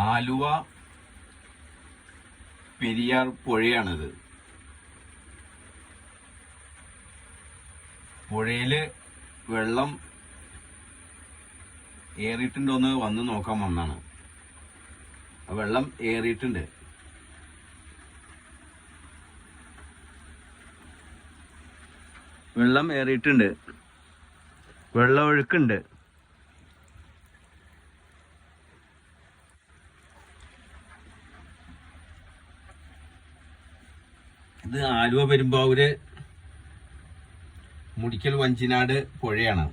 ആലുവ പെരിയാർ പുഴയാണിത്. പുഴയില് വെള്ളം ഏറിയിട്ടുണ്ടോന്ന് വന്ന് നോക്കാൻ വന്നാണ്. വെള്ളം ഏറിയിട്ടുണ്ട്. വെള്ളം ഏറിയിട്ടുണ്ട്. വെള്ളം ഒഴുക്കുണ്ട്. ഇത് ആലുവ പെരുമ്പാവൂര് മുടിക്കൽ വഞ്ചിനാട് പുഴയാണ്.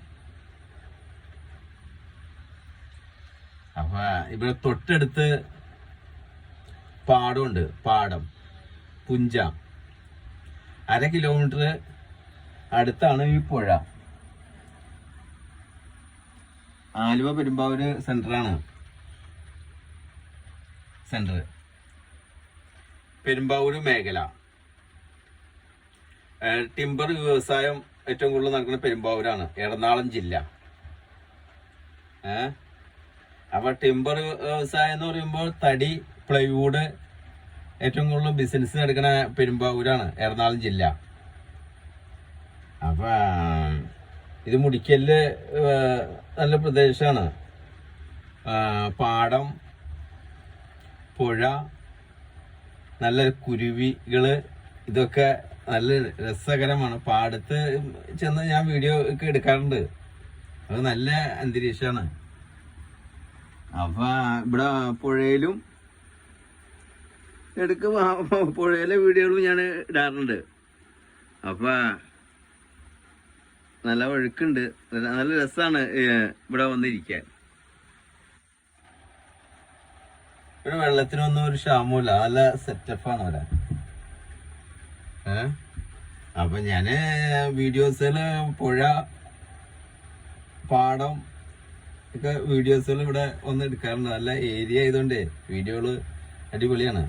അപ്പൊ ഇവിടെ തൊട്ടടുത്ത് പാടമുണ്ട്. പാടം പുഞ്ച 1/2 കിലോമീറ്റർ അടുത്താണ് ഈ പുഴ. ആലുവ പെരുമ്പാവൂര് സെന്ററാണ്. സെന്റർ പെരുമ്പാവൂര് മേഖല. ടിമ്പർ വ്യവസായം ഏറ്റവും കൂടുതൽ നടക്കുന്ന പെരുമ്പാവൂരാണ്, എറണാകുളം ജില്ല. അപ്പൊ ടിമ്പർ വ്യവസായം എന്ന് പറയുമ്പോൾ തടി, പ്ലൈവുഡ് ഏറ്റവും കൂടുതൽ ബിസിനസ് നടക്കുന്ന പെരുമ്പാവൂരാണ്, എറണാകുളം ജില്ല. അപ്പൊ ഇത് മുടിക്കല് നല്ല പ്രദേശമാണ്. പാടം, പുഴ, നല്ല കുരുവികള്, ഇതൊക്കെ നല്ല രസകരമാണ്. പാടത്ത് ചെന്ന് ഞാൻ വീഡിയോ ഒക്കെ എടുക്കാറുണ്ട്. അത് നല്ല അന്തരീക്ഷമാണ്. അപ്പൊ ഇവിടെ പുഴയിലും പുഴയിലെ വീഡിയോകളും ഞാൻ ഇടാറുണ്ട്. അപ്പൊ നല്ല ഒഴുക്കുണ്ട്. നല്ല രസമാണ് ഇവിടെ വന്നിരിക്കാൻ. ഇവിടെ വെള്ളത്തിനൊന്നും ഒരു ക്ഷാമമില്ല. നല്ല സെറ്റപ്പാണ് ഇവിടെ. അപ്പൊ ഞാന് വീഡിയോസില് പുഴ, പാടം ഒക്കെ വീഡിയോസുകൾ ഇവിടെ വന്ന് എടുക്കാറുണ്ട്. നല്ല ഏരിയ ആയതുകൊണ്ട് വീഡിയോകള് അടിപൊളിയാണ്.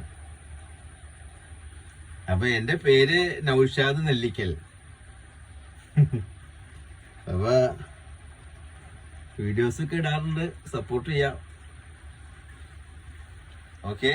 അപ്പൊ എന്റെ പേര് നൗഷാദ് നെല്ലിക്കൽ. അപ്പൊ വീഡിയോസ് ഒക്കെ ഇടാറുണ്ട്. സപ്പോർട്ട് ചെയ്യാം. ഓക്കെ.